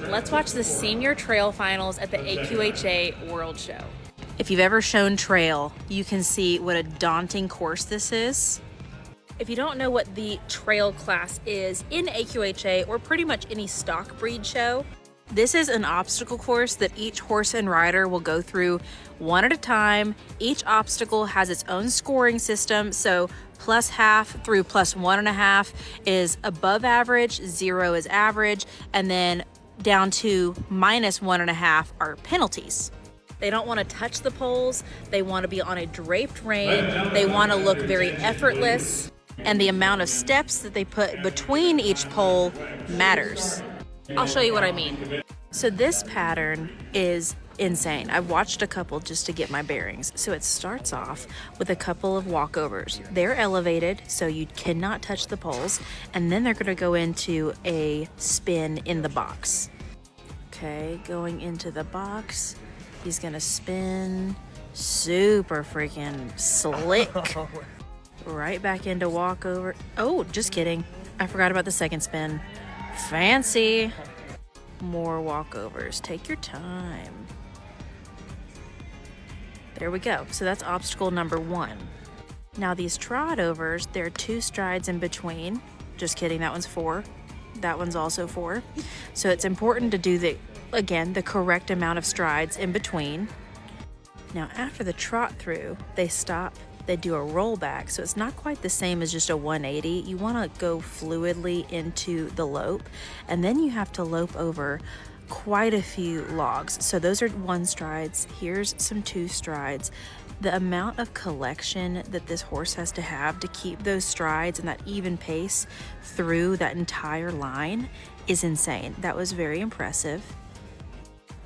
Let's watch the senior trail finals at the AQHA World Show. If you've ever shown trail, you can see what a daunting course this is. If you don't know what the trail class is in AQHA or pretty much any stock breed show, this is an obstacle course that each horse and rider will go through one at a time. Each obstacle has its own scoring system, so +1/2 through +1.5 is above average, 0 is average, and then down to -1.5 are penalties. They don't want to touch the poles, they want to be on a draped rein, they want to look very effortless, and the amount of steps that they put between each pole matters. I'll show you what I mean. So this pattern is insane. I've watched a couple just to get my bearings. So it starts off with a couple of walkovers. They're elevated, so you cannot touch the poles, and then they're going to go into a spin in the box. Okay, going into the box, he's going to spin super freaking slick. Right back into walkover. Oh, just kidding. I forgot about the second spin. Fancy. More walkovers. Take your time. There we go. So that's obstacle number 1. Now these trot overs, there are 2 strides in between. Just kidding, that one's 4. That one's also 4. So it's important to do the correct amount of strides in between. Now after the trot through, they stop. They do a rollback, so it's not quite the same as just a 180. You want to go fluidly into the lope, and then you have to lope over quite a few logs. So those are 1 strides. Here's some 2 strides. The amount of collection that this horse has to have to keep those strides and that even pace through that entire line is insane. That was very impressive.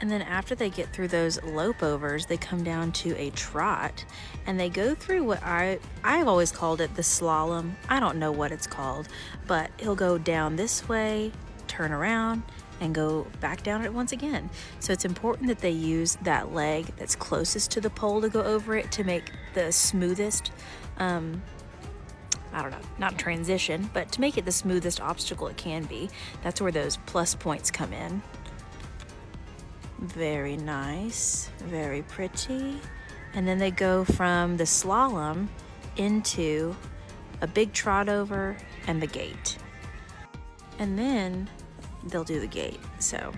And then after they get through those lope overs, they come down to a trot, and they go through what I've always called it the slalom. I don't know what it's called, but he'll go down this way, turn around, and go back down it once again. So it's important that they use that leg that's closest to the pole to go over it to make the smoothest, I don't know, not transition, but to make it the smoothest obstacle it can be. That's where those plus points come in. Very nice, very pretty. And then they go from the slalom into a big trot over and the gate. And then they'll do the gate. So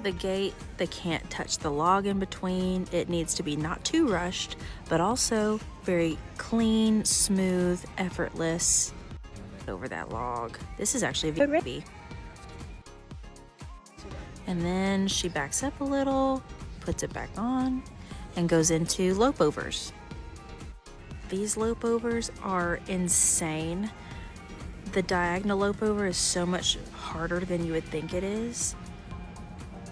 the gate, they can't touch the log in between. It needs to be not too rushed, but also very clean, smooth, effortless over that log. This is actually very heavy. And then she backs up a little, puts it back on, and goes into lope overs. These lope overs are insane. The diagonal lope over is so much harder than you would think it is.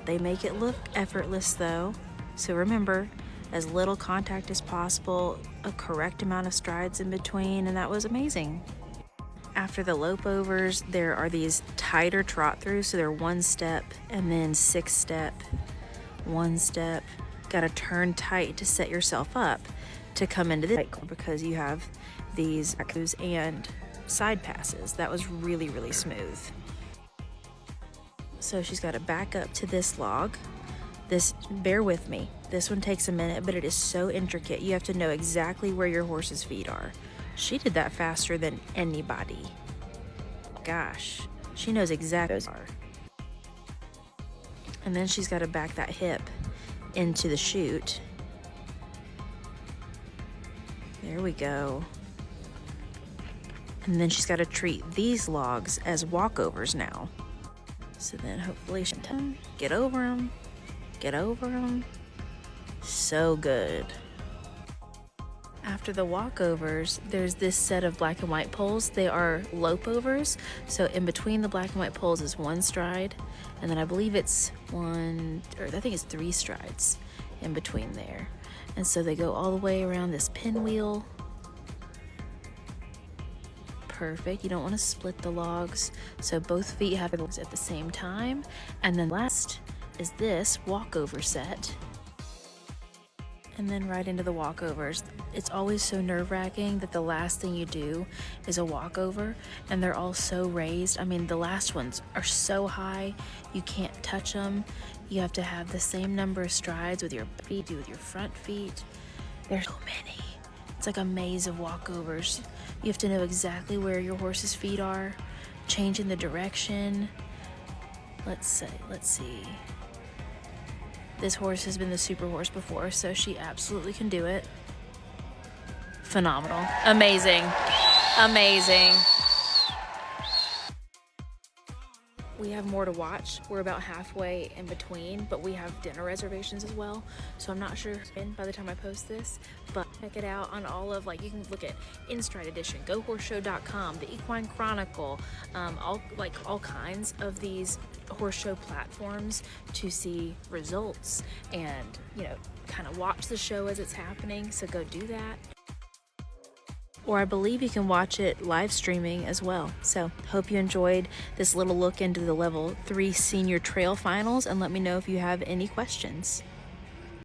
They make it look effortless though. So remember, as little contact as possible, a correct amount of strides in between, and that was amazing. After the lope overs, there are these tighter trot throughs, so they're 1 step and then 6 step, 1 step. Gotta turn tight to set yourself up to come into this because you have these and side passes. That was really, really smooth. So she's got to back up to this log. Bear with me. This one takes a minute, but it is so intricate. You have to know exactly where your horse's feet are. She did that faster than anybody. Gosh, she knows exactly where those are. And then she's got to back that hip into the chute. There we go. And then she's got to treat these logs as walkovers now. So then hopefully she can get over them, get over them. So good. After the walkovers, there's this set of black and white poles. They are lope overs. So in between the black and white poles is 1 stride. And then I believe it's 3 strides in between there. And so they go all the way around this pinwheel. Perfect. You don't want to split the logs. So both feet have it at the same time. And then last is this walkover set. And then right into the walkovers. It's always so nerve-wracking that the last thing you do is a walkover, and they're all so raised. I mean, the last ones are so high, you can't touch them. You have to have the same number of strides with your feet, do with your front feet. There's so many. It's like a maze of walkovers. You have to know exactly where your horse's feet are, changing the direction. Let's see. This horse has been the super horse before, so she absolutely can do it. Phenomenal. Amazing. Amazing. We have more to watch. We're about halfway in between, but we have dinner reservations as well. So I'm not sure by the time I post this, but check it out on all of, like, you can look at InStride Edition, GoHorseShow.com, the Equine Chronicle, all kinds of these horse show platforms to see results and, you know, kind of watch the show as it's happening. So go do that. Or I believe you can watch it live streaming as well. So hope you enjoyed this little look into the level 3 senior trail finals, and let me know if you have any questions.